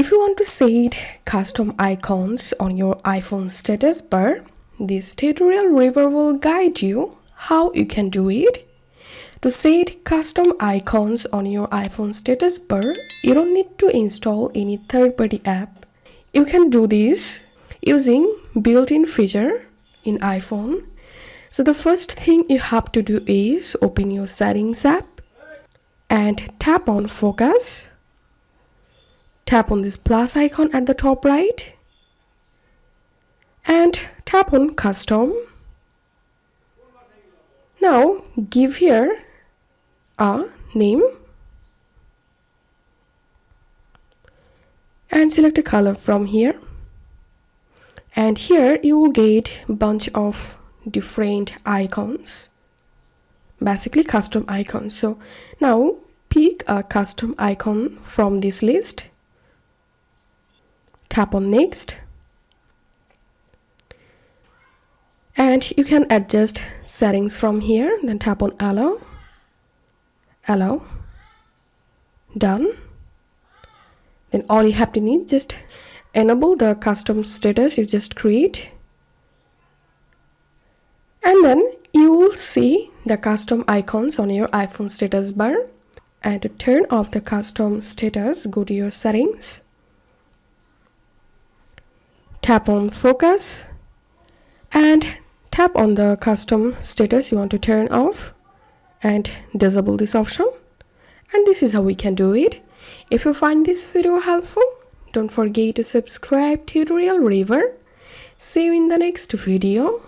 If you want to set custom icons on your iPhone status bar, this tutorial review will guide you how you can do it. To set custom icons on your iPhone status bar, you don't need to install any third-party app. You can do this using built-in feature in iPhone. So the first thing you have to do is open your settings app and tap on focus. Tap on this plus icon at the top right and tap on custom. Now give here a name and select a color from here, and here you will get a bunch of different icons, basically custom icons. So now pick a custom icon from this list, tap on next, and you can adjust settings from here. Then tap on allow, done. Then all you have to need, just enable the custom status you just create, and then you will see the custom icons on your iPhone status bar. And to turn off the custom status, go to your settings, tap on focus and tap on the custom status you want to turn off and disable this option. And this is how we can do it. If you find this video helpful, don't forget to subscribe tutorial reviewer. See you in the next video.